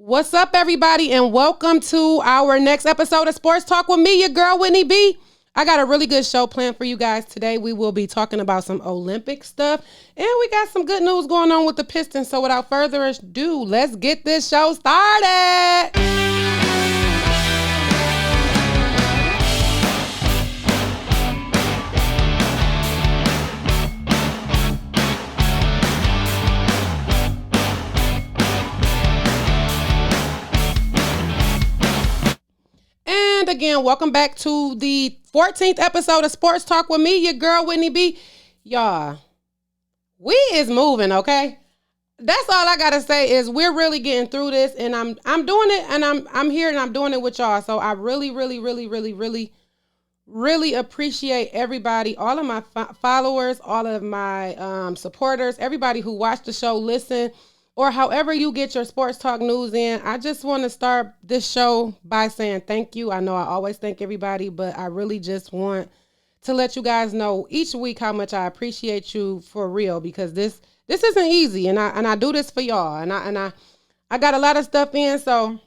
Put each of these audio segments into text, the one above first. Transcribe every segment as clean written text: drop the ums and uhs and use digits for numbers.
What's up, everybody, and welcome to our next episode of Sports Talk with me, your girl, Whitney B. I got a really good show planned for you guys today. We will be talking about some Olympic stuff, and we got some good news going on with the Pistons. So without further ado, let's get this show started. And again, welcome back to the 14th episode of Sports Talk with me, your girl, Whitney B. Y'all, we is moving, okay? That's all I gotta say is we're really getting through this, and I'm doing it, and I'm here, and I'm doing it with y'all. So I really appreciate everybody, all of my followers, all of my supporters, everybody who watched the show, listen, or however you get your sports talk news in. I just want to start this show by saying thank you. I know I always thank everybody, but I really just want to let you guys know each week how much I appreciate you for real, because this isn't easy, and I do this for y'all, and I got a lot of stuff in, so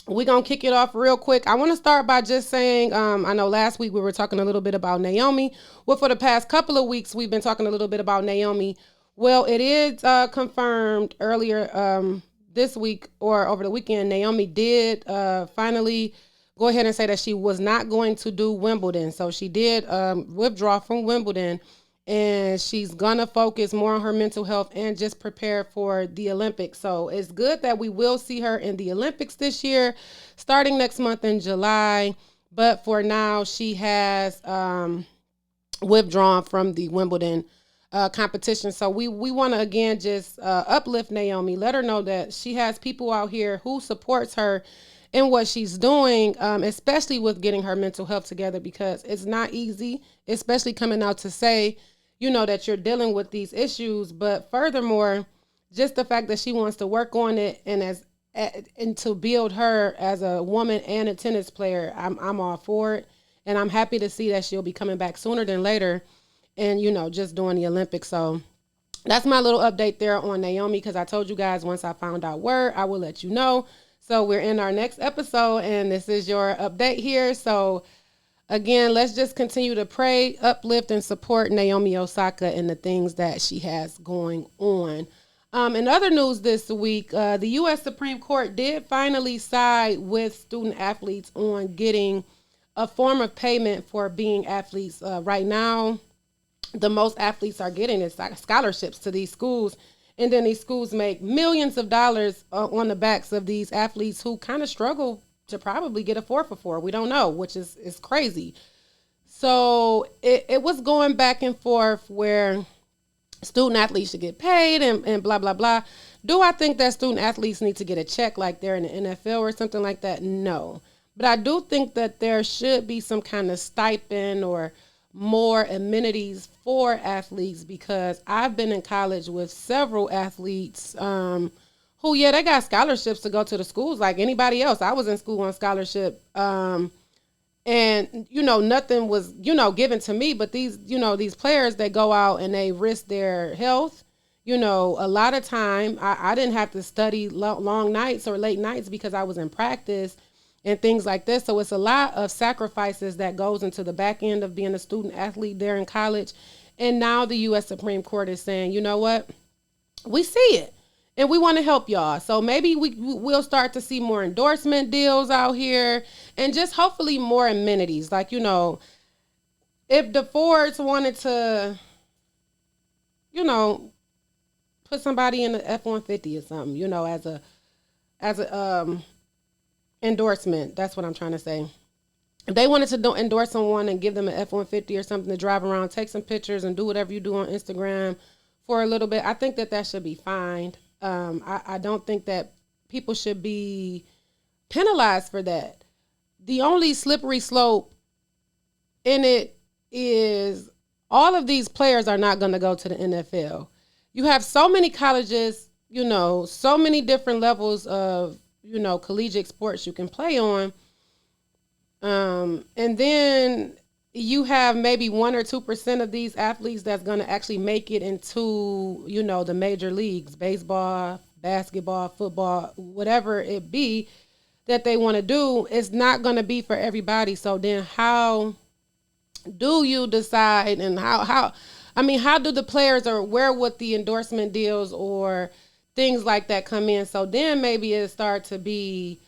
we're going to kick it off real quick. I want to start by just saying, I know last week we were talking a little bit about Naomi. Well, for the past couple of weeks, we've been talking a little bit about Naomi. Well, it is confirmed earlier this week or over the weekend. Naomi did finally go ahead and say that she was not going to do Wimbledon. So she did withdraw from Wimbledon, and she's going to focus more on her mental health and just prepare for the Olympics. So it's good that we will see her in the Olympics this year, starting next month in July. But for now, she has withdrawn from the Wimbledon competition. So we want to again just uplift Naomi, let her know that she has people out here who supports her in what she's doing, especially with getting her mental health together, because it's not easy, especially coming out to say, you know, that you're dealing with these issues. But furthermore, just the fact that she wants to work on it and to build her as a woman and a tennis player, I'm all for it. And I'm happy to see that she'll be coming back sooner than later and, you know, just doing the Olympics. So that's my little update there on Naomi, because I told you guys once I found out word, I will let you know. So we're in our next episode, and this is your update here. So again, let's just continue to pray, uplift, and support Naomi Osaka and the things that she has going on. In other news this week, the U.S. Supreme Court did finally side with student athletes on getting a form of payment for being athletes. Right now, the most athletes are getting is scholarships to these schools. And then these schools make millions of dollars on the backs of these athletes who kind of struggle to probably get a 4-for-4. We don't know, which is crazy. So it was going back and forth where student athletes should get paid and blah, blah, blah. Do I think that student athletes need to get a check like they're in the NFL or something like that? No. But I do think that there should be some kind of stipend or more amenities for athletes, because I've been in college with several athletes who, they got scholarships to go to the schools like anybody else. I was in school on scholarship, and, you know, nothing was, you know, given to me, but these, you know, these players, they go out and they risk their health. You know, a lot of time I didn't have to study long nights or late nights because I was in practice and things like this. So it's a lot of sacrifices that goes into the back end of being a student athlete there in college. And now the U.S. Supreme Court is saying, you know what? We see it and we want to help y'all. So maybe we'll start to see more endorsement deals out here and just hopefully more amenities. Like, you know, if the Fords wanted to, you know, put somebody in the F-150 or something, you know, as a endorsement. That's what I'm trying to say. If they wanted to endorse someone and give them an F-150 or something to drive around, take some pictures and do whatever you do on Instagram for a little bit, I think that should be fine. I don't think that people should be penalized for that. The only slippery slope in it is all of these players are not going to go to the NFL. You have so many colleges, you know, so many different levels of, you know, collegiate sports you can play on. And then you have maybe 1 or 2% of these athletes that's going to actually make it into, you know, the major leagues, baseball, basketball, football, whatever it be that they want to do, it's not going to be for everybody. So then how do you decide, and how do the players, or where would the endorsement deals or things like that come in? So then maybe it start to be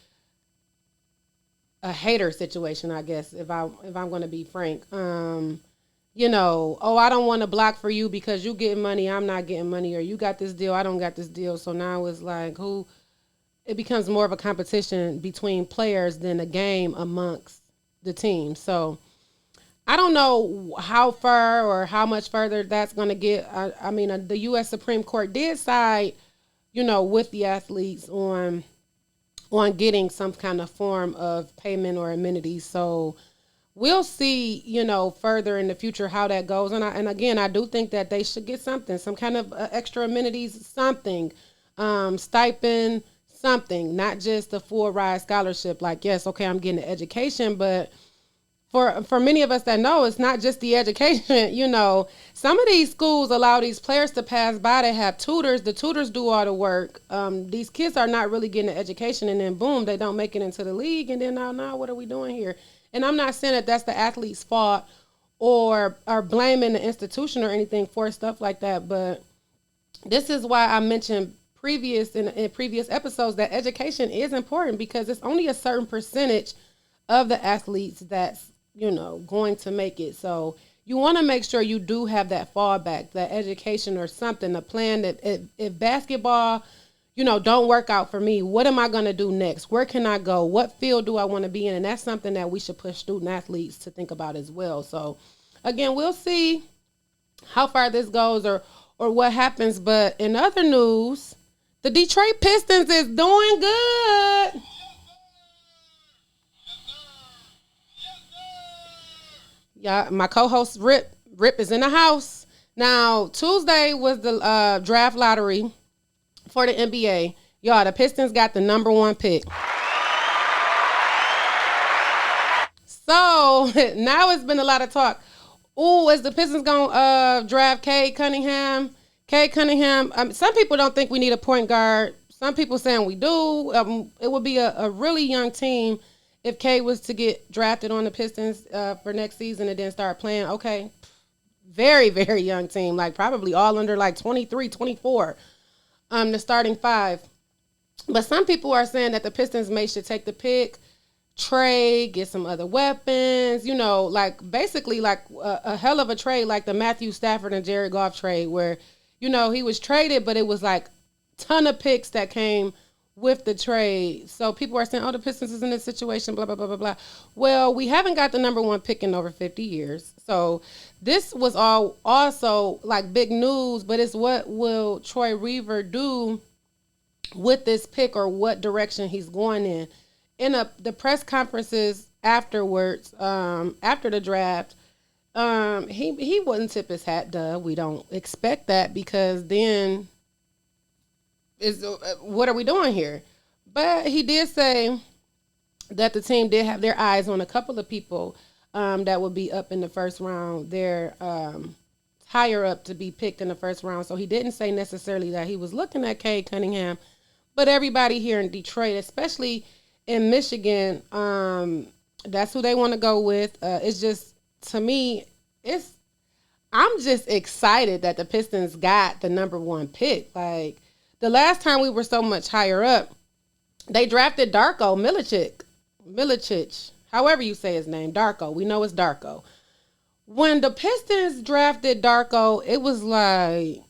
a hater situation, I guess, if I'm going to be frank. I don't want to block for you because you getting money, I'm not getting money, or you got this deal, I don't got this deal. So now it's like it becomes more of a competition between players than a game amongst the team. So I don't know how far or how much further that's going to get. The U.S. Supreme Court did side, with the athletes on getting some kind of form of payment or amenities. So we'll see, further in the future how that goes. And again, I do think that they should get something, some kind of extra amenities, something, stipend, something, not just a full ride scholarship. Like, yes, okay, I'm getting an education, but for many of us that know, it's not just the education. Some of these schools allow these players to pass by. They have tutors. The tutors do all the work. These kids are not really getting an education, and then boom, they don't make it into the league. And then now what are we doing here? And I'm not saying that that's the athlete's fault or blaming the institution or anything for stuff like that. But this is why I mentioned in previous episodes that education is important, because it's only a certain percentage of the athletes that's going to make it. So you want to make sure you do have that fallback, that education or something, a plan that if basketball, don't work out for me, what am I going to do next? Where can I go? What field do I want to be in? And that's something that we should push student athletes to think about as well. So again, we'll see how far this goes or what happens. But in other news, the Detroit Pistons is doing good. Yeah, my co-host Rip is in the house. Now, Tuesday was the draft lottery for the NBA. Y'all, the Pistons got the number 1 pick. So, now it's been a lot of talk. Ooh, is the Pistons going to draft Cade Cunningham? Some people don't think we need a point guard. Some people saying we do. It would be a really young team if Cade was to get drafted on the Pistons for next season and then start playing. Okay, very, very young team, like probably all under like 23, 24, the starting 5. But some people are saying that the Pistons should take the pick, trade, get some other weapons, like basically like a hell of a trade, like the Matthew Stafford and Jared Goff trade where, he was traded, but it was like ton of picks that came with the trade. So people are saying, the Pistons is in this situation, blah, blah, blah, blah, blah. Well, we haven't got the number 1 pick in over 50 years. So this was all also like big news, but it's what will Troy Weaver do with this pick, or what direction he's going in. In the press conferences afterwards, after the draft, he wouldn't tip his hat. Duh, we don't expect that, because then what are we doing here? But he did say that the team did have their eyes on a couple of people that would be up in the first round. They're higher up to be picked in the first round. So he didn't say necessarily that he was looking at Cade Cunningham, but everybody here in Detroit, especially in Michigan, that's who they want to go with. It's just, to me, I'm just excited that the Pistons got the number 1 pick. Like, the last time we were so much higher up, they drafted Darko Milicic, however you say his name, Darko. We know it's Darko. When the Pistons drafted Darko, it was like,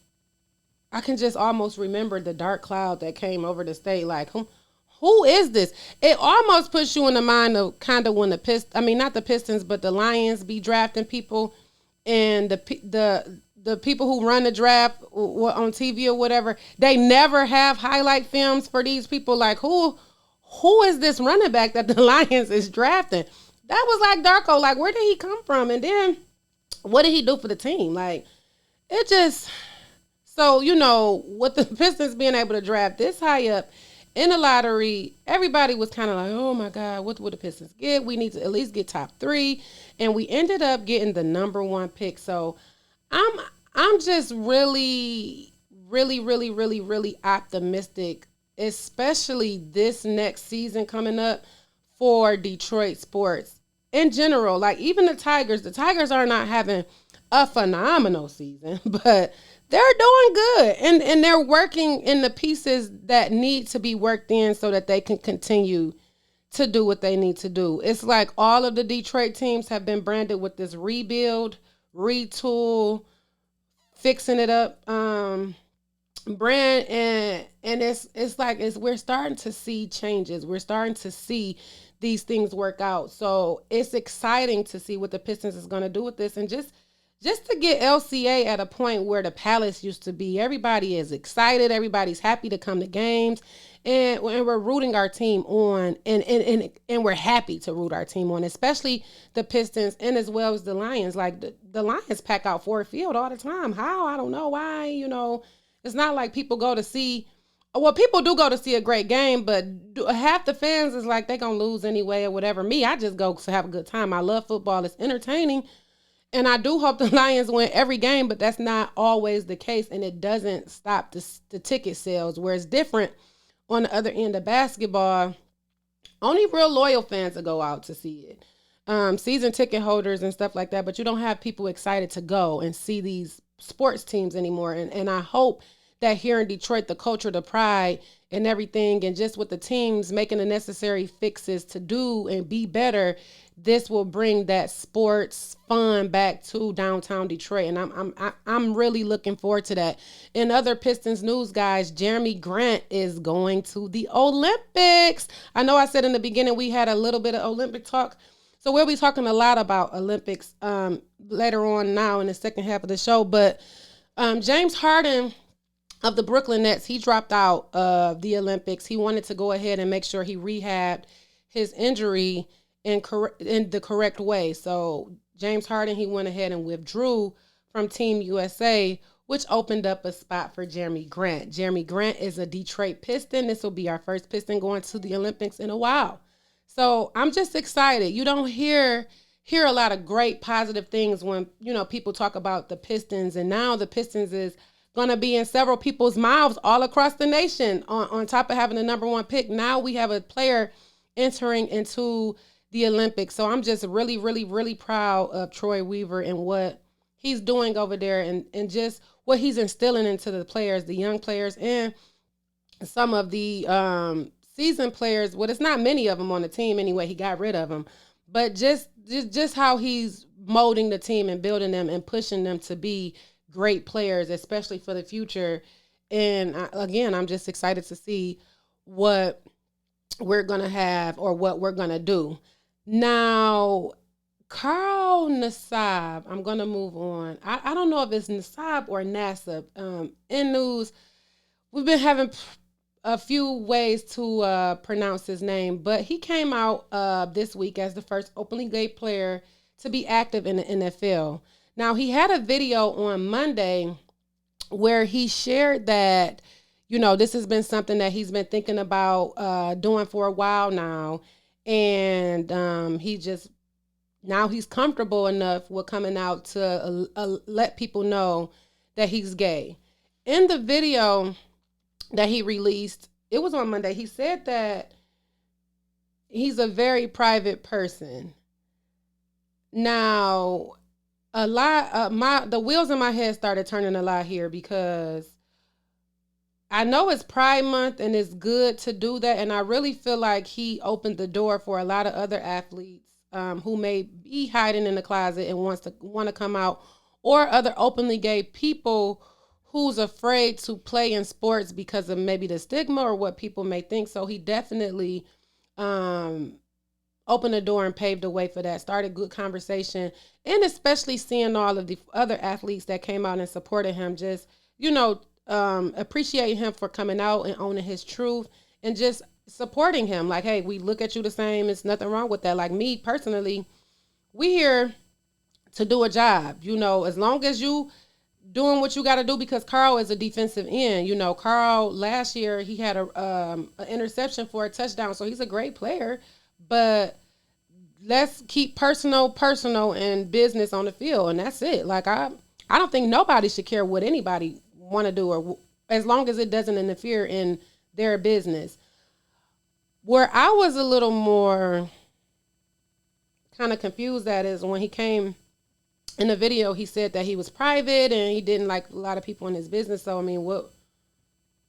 I can just almost remember the dark cloud that came over the state. Like, who is this? It almost puts you in the mind of kind of when not the Pistons, but the Lions be drafting people, and the people who run the draft on TV or whatever, they never have highlight films for these people. Like, who is this running back that the Lions is drafting? That was like Darko. Like, where did he come from? And then what did he do for the team? Like, it just, so, with the Pistons being able to draft this high up in the lottery, everybody was kind of like, oh my God, what would the Pistons get? We need to at least get top 3. And we ended up getting the number 1 pick. So I'm just really, really, really, really, really optimistic, especially this next season coming up for Detroit sports in general. Like even the Tigers are not having a phenomenal season, but they're doing good, and they're working in the pieces that need to be worked in so that they can continue to do what they need to do. It's like all of the Detroit teams have been branded with this rebuild, retool, fixing it up brand, and it's like we're starting to see changes. We're starting to see these things work out. So it's exciting to see what the Pistons is going to do with this, and just to get LCA at a point where the Palace used to be. Everybody is excited. Everybody's happy to come to games. And we're rooting our team on, and we're happy to root our team on, especially the Pistons and as well as the Lions. Like the Lions pack out Ford Field all the time. How? I don't know why. It's not like people go to see. Well, people do go to see a great game, but half the fans is like they're gonna lose anyway or whatever. Me, I just go to have a good time. I love football. It's entertaining. And I do hope the Lions win every game, but that's not always the case, and it doesn't stop the ticket sales, where it's different on the other end of basketball. Only real loyal fans will go out to see it. Season ticket holders and stuff like that, but you don't have people excited to go and see these sports teams anymore. And I hope that here in Detroit, the culture, the pride, and everything, and just with the teams making the necessary fixes to do and be better, this will bring that sports fun back to downtown Detroit, and I'm really looking forward to that. In other Pistons news, guys, Jeremy Grant is going to the Olympics. I know I said in the beginning we had a little bit of Olympic talk, so we'll be talking a lot about Olympics later on now in the second half of the show. But James Harden of the Brooklyn Nets, he dropped out of the Olympics. He wanted to go ahead and make sure he rehabbed his injury in the correct way. So James Harden, he went ahead and withdrew from Team USA, which opened up a spot for Jeremy Grant. Jeremy Grant is a Detroit Piston. This will be our first Piston going to the Olympics in a while. So I'm just excited. You don't hear a lot of great positive things when, people talk about the Pistons, and now the Pistons is going to be in several people's mouths all across the nation. On top of having the number one pick, now we have a player entering into the Olympics. So I'm just really, really, really proud of Troy Weaver and what he's doing over there, and just what he's instilling into the players, the young players, and some of the seasoned players. Well, it's not many of them on the team anyway. He got rid of them. But just how he's molding the team and building them and pushing them to be great players, especially for the future. And again, I'm just excited to see what we're going to have or what we're going to do. Now, Carl Nassib, I'm going to move on. I don't know if it's Nassib or Nassib. In news, we've been having a few ways to pronounce his name, but he came out this week as the first openly gay player to be active in the NFL. Now, he had a video on Monday where he shared that, this has been something that he's been thinking about doing for a while now. And now he's comfortable enough with coming out to let people know that he's gay. In the video that he released, it was on Monday, he said that he's a very private person. Now, the wheels in my head started turning a lot here, because I know it's Pride Month and it's good to do that, and I really feel like he opened the door for a lot of other athletes who may be hiding in the closet and want to come out, or other openly gay people who's afraid to play in sports because of maybe the stigma or what people may think. So he definitely opened the door and paved the way for that, started good conversation, and especially seeing all of the other athletes that came out and supported him, just, appreciating him for coming out and owning his truth and just supporting him. Like, hey, we look at you the same. It's nothing wrong with that. Like me personally, we here to do a job, as long as you doing what you got to do, because Carl is a defensive end. Carl last year, he had an interception for a touchdown. So he's a great player, but let's keep personal and business on the field. And that's it. Like, I don't think nobody should care what anybody want to do or as long as it doesn't interfere in their business. Where I was a little more kind of confused at is when he came in the video, he said that he was private and he didn't like a lot of people in his business. So I mean, what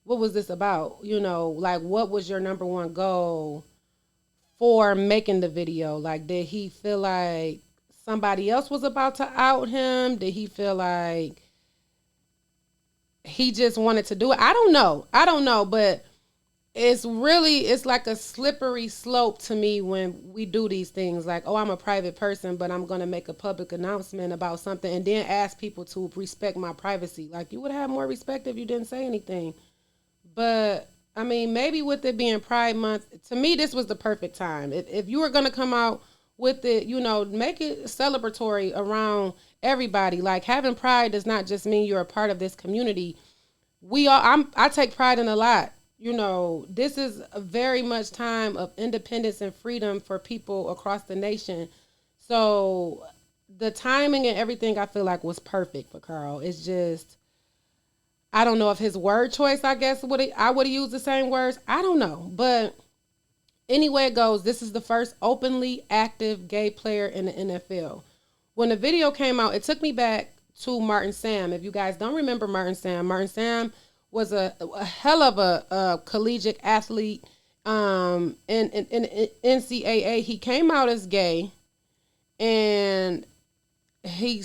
was this about? You know, like what was your number one goal for making the video? Like, did he feel like somebody else was about to out him? Did he feel like he just wanted to do it? I don't know, but it's like a slippery slope to me when we do these things. Like, oh, I'm a private person, but I'm going to make a public announcement about something and then ask people to respect my privacy. Like, you would have more respect if you didn't say anything. But I mean, maybe with it being Pride Month, to me, this was the perfect time. If you were going to come out with it, you know, make it celebratory around everybody. Like, having pride does not just mean you're a part of this community. I take pride in a lot. You know, this is a very much time of independence and freedom for people across the nation. So the timing and everything I feel like was perfect for Carl. It's just, I don't know if his word choice, I guess, I would have used the same words. I don't know. But anyway it goes, this is the first openly active gay player in the NFL. When the video came out, it took me back to Martin Sam. If you guys don't remember Martin Sam was a hell of a collegiate athlete in NCAA. He came out as gay, and he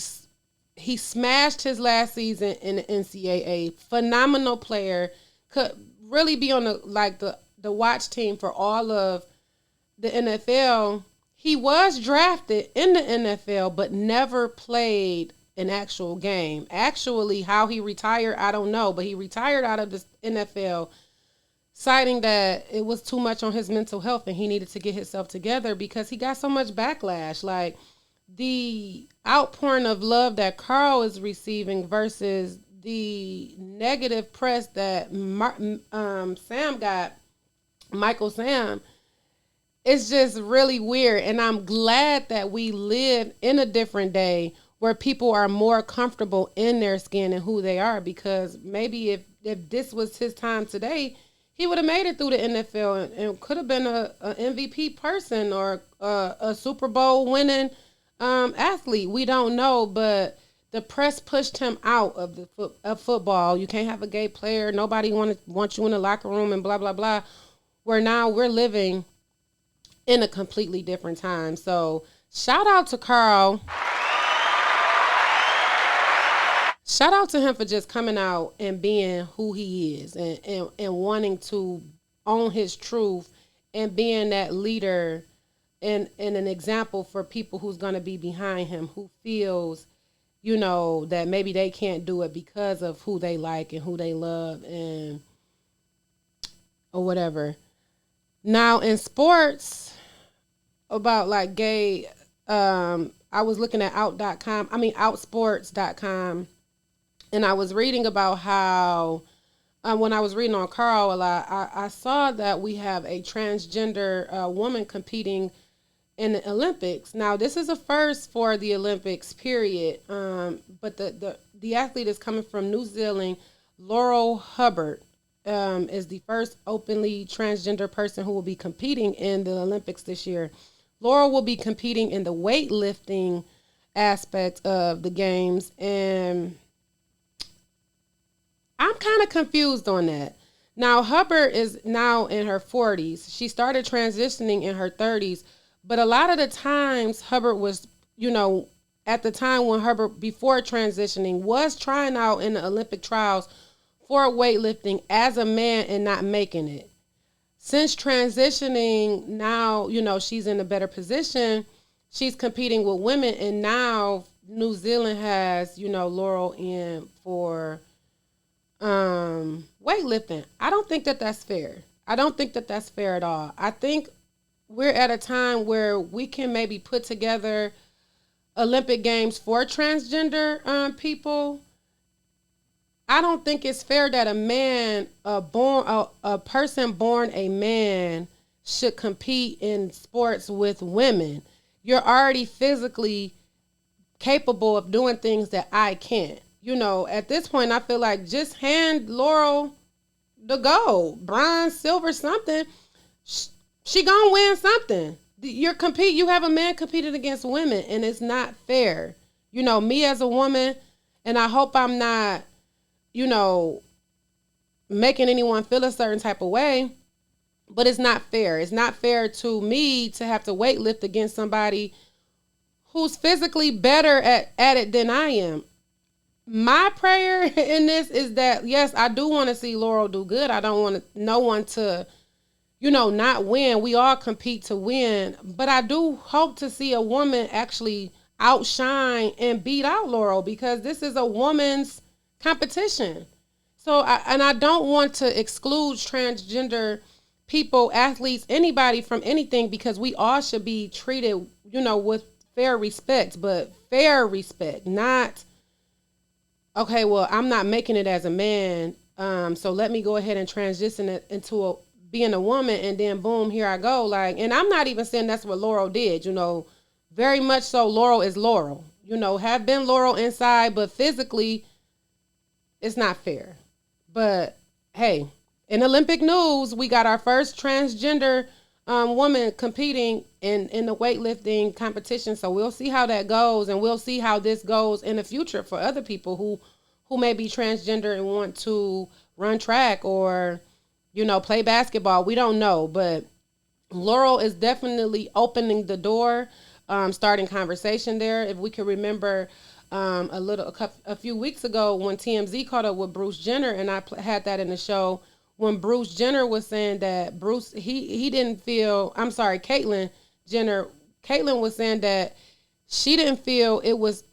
smashed his last season in the NCAA. Phenomenal player, could really be on the watch team for all of the NFL. He was drafted in the NFL, but never played an actual game. Actually, how he retired, I don't know, but he retired out of the NFL, citing that it was too much on his mental health and he needed to get himself together because he got so much backlash. Like, the outpouring of love that Carl is receiving versus the negative press that Sam got, Michael Sam, it's just really weird. And I'm glad that we live in a different day where people are more comfortable in their skin and who they are, because maybe if this was his time today, he would have made it through the NFL and could have been a MVP person or a Super Bowl winning athlete. We don't know, but the press pushed him out of football. You can't have a gay player. Nobody wants you in the locker room and blah, blah, blah. Where now we're living in a completely different time. So shout out to Carl. Shout out to him for just coming out and being who he is and wanting to own his truth and being that leader and an example for people who's going to be behind him, who feels, you know, that maybe they can't do it because of who they like and who they love and or whatever. Now in sports, about like gay, I was looking at outsports.com. And I was reading about how, when I was reading on Carl a lot, I saw that we have a transgender woman competing in the Olympics. Now, this is a first for the Olympics, period. But the athlete is coming from New Zealand. Laurel Hubbard is the first openly transgender person who will be competing in the Olympics this year. Laurel will be competing in the weightlifting aspect of the games, and I'm kind of confused on that. Now, Hubbard is now in her 40s. She started transitioning in her 30s. But a lot of the times, Hubbard was, you know, at the time when Hubbard, before transitioning, was trying out in the Olympic trials for weightlifting as a man and not making it. Since transitioning, now, you know, she's in a better position. She's competing with women. And now New Zealand has, you know, Laurel in for weightlifting. I don't think that that's fair. I don't think that that's fair at all. I think we're at a time where we can maybe put together Olympic Games for transgender people. I don't think it's fair that a person born a man should compete in sports with women. You're already physically capable of doing things that I can't. At this point, I feel like just hand Laurel the gold, bronze, silver, something. She gonna win something. You have a man competing against women, and it's not fair. Me as a woman, and I hope I'm not, you know, making anyone feel a certain type of way, but it's not fair. It's not fair to me to have to weightlift against somebody who's physically better at it than I am. My prayer in this is that, yes, I do want to see Laurel do good. I don't want no one to, not win. We all compete to win. But I do hope to see a woman actually outshine and beat out Laurel, because this is a woman's competition. So, I don't want to exclude transgender people, athletes, anybody from anything, because we all should be treated, with fair respect, but fair respect, not, okay, well, I'm not making it as a man, so let me go ahead and transition it into being a woman, and then boom, here I go. And I'm not even saying that's what Laurel did, very much so. Laurel is Laurel, have been Laurel inside, but physically, it's not fair. But hey, in Olympic news, we got our first transgender woman competing in the weightlifting competition. So we'll see how that goes, and we'll see how this goes in the future for other people who may be transgender and want to run track or, play basketball. We don't know, but Laurel is definitely opening the door, starting conversation there. If we can remember, a few weeks ago when TMZ caught up with Bruce Jenner, and I had that in the show, when Bruce Jenner was saying that he didn't feel, I'm sorry, Caitlyn was saying that she didn't feel it was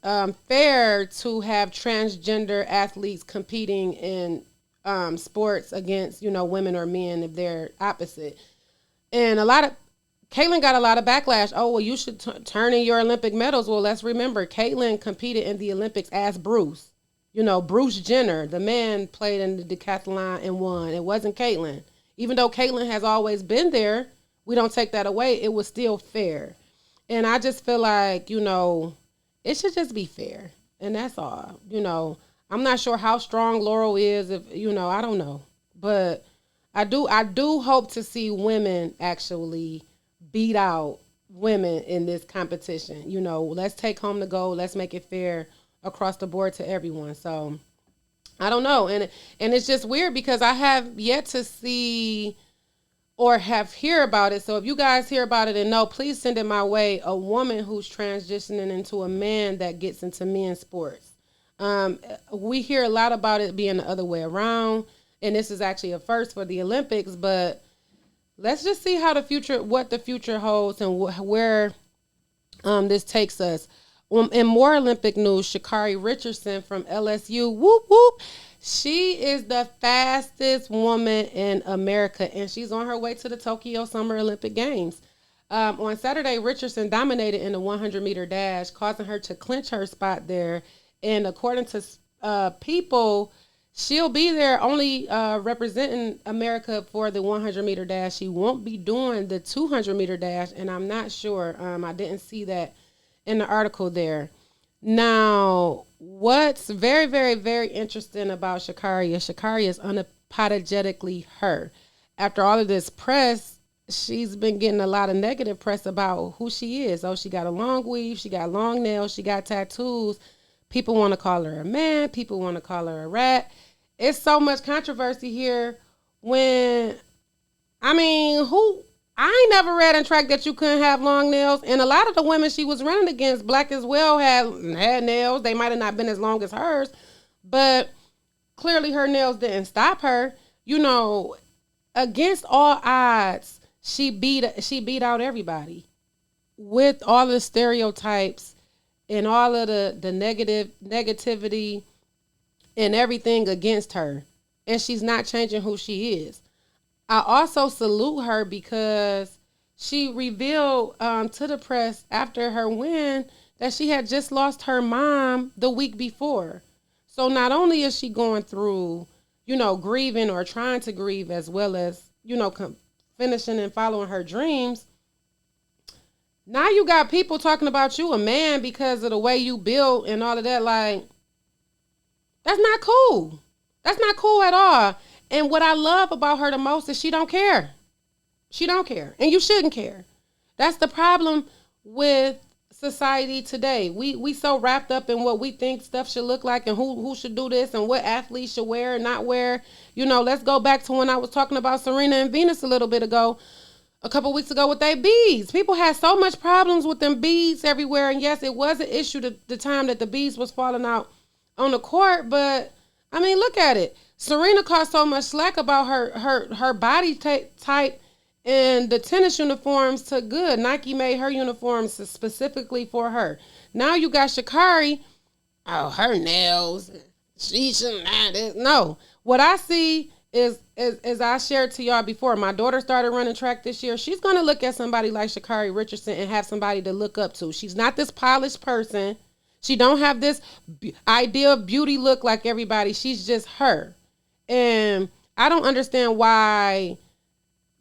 fair to have transgender athletes competing in sports against, women or men if they're opposite. And Caitlyn got a lot of backlash. Oh, well, you should turn in your Olympic medals. Well, let's remember, Caitlyn competed in the Olympics as Bruce. Bruce Jenner, the man, played in the decathlon and won. It wasn't Caitlyn. Even though Caitlyn has always been there, we don't take that away. It was still fair. And I just feel like, it should just be fair. And that's all. I'm not sure how strong Laurel is. If I don't know. But I do hope to see women actually beat out women in this competition. Let's take home the gold. Let's make it fair across the board to everyone. So I don't know. And it's just weird because I have yet to see or hear about it. So if you guys hear about it and know, please send it my way. A woman who's transitioning into a man that gets into men's sports. We hear a lot about it being the other way around. And this is actually a first for the Olympics, but let's just see what the future holds and where this takes us. In more Olympic news, Sha'Carri Richardson from LSU, whoop, whoop. She is the fastest woman in America, and she's on her way to the Tokyo Summer Olympic Games. On Saturday, Richardson dominated in the 100-meter dash, causing her to clinch her spot there. And according to People, she'll be there only representing America for the 100-meter dash. She won't be doing the 200-meter dash, and I'm not sure. I didn't see that in the article there. Now, what's very, very, very interesting about Sha'Carri is unapologetically her. After all of this press, she's been getting a lot of negative press about who she is. Oh, she got a long weave, she got long nails, she got tattoos. People want to call her a man. People want to call her a rat. It's so much controversy here when, I ain't never read in track that you couldn't have long nails. And a lot of the women she was running against, black as well, had nails. They might have not been as long as hers, but clearly her nails didn't stop her. Against all odds, she beat out everybody with all the stereotypes and all of the negativity and everything against her. And she's not changing who she is. I also salute her because she revealed to the press after her win that she had just lost her mom the week before. So not only is she going through, grieving or trying to grieve, as well as, finishing and following her dreams. Now you got people talking about you a man because of the way you built and all of that. Like, That's not cool. That's not cool at all. And what I love about her the most is she don't care. She don't care. And you shouldn't care. That's the problem with society today. We so wrapped up in what we think stuff should look like and who should do this and what athletes should wear and not wear. You know, let's go back to when I was talking about Serena and Venus a couple weeks ago with their beads. People had so much problems with them beads everywhere. And yes, it was an issue the time that the beads was falling out on the court. But, I mean, look at it. Serena caught so much slack about her body type. And the tennis uniforms took good. Nike made her uniforms specifically for her. Now you got Sha'Carri. Oh, her nails. She shouldn't have this. No. What I see is, as I shared to y'all before, my daughter started running track this year. She's going to look at somebody like Sha'Carri Richardson and have somebody to look up to. She's not this polished person. She don't have this idea of beauty look like everybody. She's just her. And I don't understand why...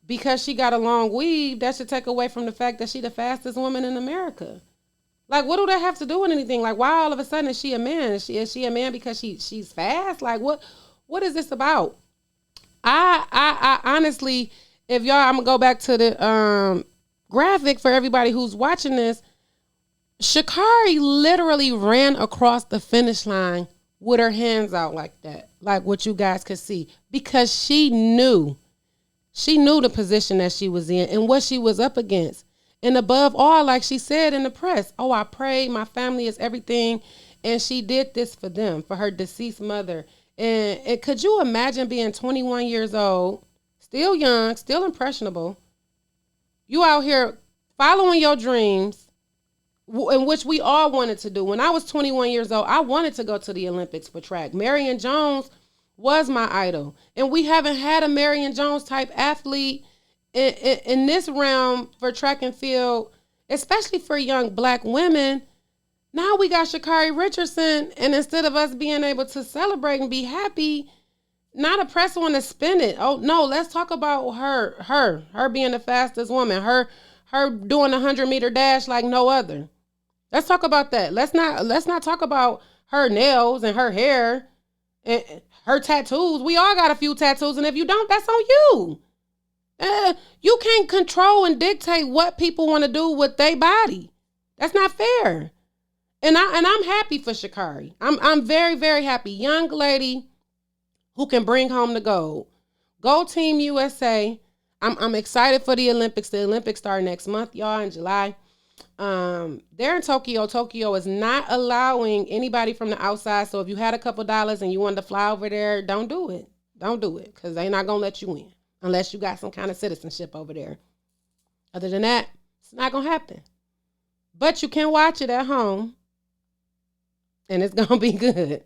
because she got a long weave, that should take away from the fact that she the fastest woman in America. Like, what do that have to do with anything? Like, why all of a sudden is she a man? Is she a man because she's fast? Like, what is this about? I honestly, if y'all, I'm gonna go back to the graphic for everybody who's watching this. Sha'Carri literally ran across the finish line with her hands out like that, like what you guys could see, because she knew. She knew the position that she was in and what she was up against. And above all, like she said in the press, oh, I prayed, my family is everything. And she did this for them, for her deceased mother. And could you imagine being 21 years old, still young, still impressionable? You out here following your dreams, in which we all wanted to do. When I was 21 years old, I wanted to go to the Olympics for track. Marion Jones was my idol. And we haven't had a Marion Jones type athlete in this realm for track and field, especially for young black women. Now we got Sha'Carri Richardson, and instead of us being able to celebrate and be happy, not a press one to spin it. Oh no, let's talk about her being the fastest woman, her doing a 100-meter dash like no other. Let's talk about that. Let's not talk about her nails and her hair and her tattoos. We all got a few tattoos, and if you don't, that's on you. You can't control and dictate what people want to do with their body. That's not fair. And I'm happy for Sha'Carri. I'm very, very happy. Young lady who can bring home the gold. Go Team USA. I'm excited for the Olympics. The Olympics start next month, y'all, in July. They're in Tokyo. Tokyo is not allowing anybody from the outside. So if you had a couple dollars and you wanted to fly over there, don't do it. Don't do it, because they're not going to let you in unless you got some kind of citizenship over there. Other than that, it's not going to happen. But you can watch it at home, and it's going to be good.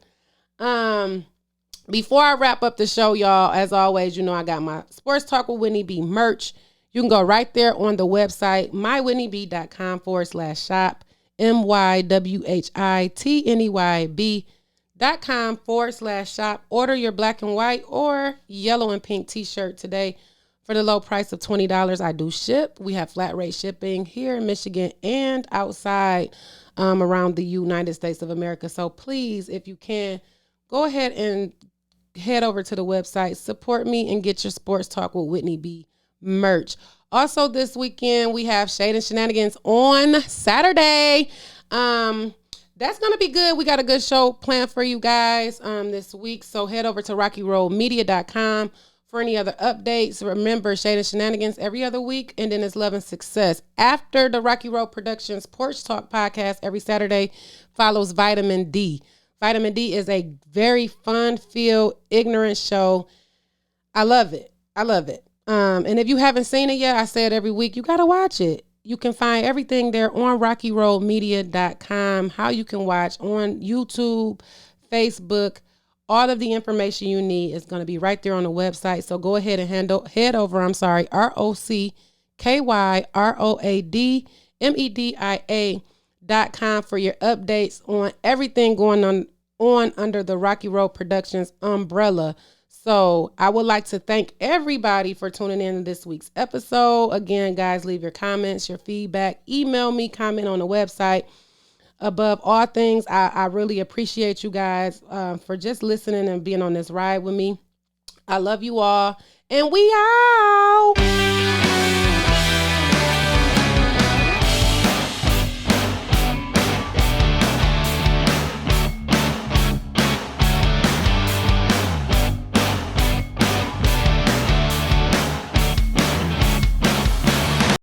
Before I wrap up the show, y'all, as always, you know I got my Sports Talk with Whitney B merch. You can go right there on the website, mywhitneyb.com/shop, mywhitneyb.com/shop. Order your black and white or yellow and pink t-shirt today for the low price of $20. I do ship. We have flat rate shipping here in Michigan and outside around the United States of America. So please, if you can, go ahead and head over to the website, support me, and get your Sports Talk with Whitney B merch. Also this weekend, we have Shade and Shenanigans on Saturday. That's going to be good. We got a good show planned for you guys this week. So head over to RockyRoadMedia.com for any other updates. Remember, Shade and Shenanigans every other week, and then it's Love and Success. After the Rocky Road Productions Porch Talk podcast every Saturday follows Vitamin D. Vitamin D is a very fun-filled, ignorant show. I love it. I love it. And if you haven't seen it yet, I say it every week, you got to watch it. You can find everything there on RockyRoadMedia.com, how you can watch on YouTube, Facebook. All of the information you need is going to be right there on the website. So go ahead and head over, RockyRoadMedia.com for your updates on everything going on under the Rocky Road Productions umbrella. So I would like to thank everybody for tuning in to this week's episode. Again, guys, leave your comments, your feedback, email me, comment on the website. above all things, I really appreciate you guys for just listening and being on this ride with me. I love you all, and we out.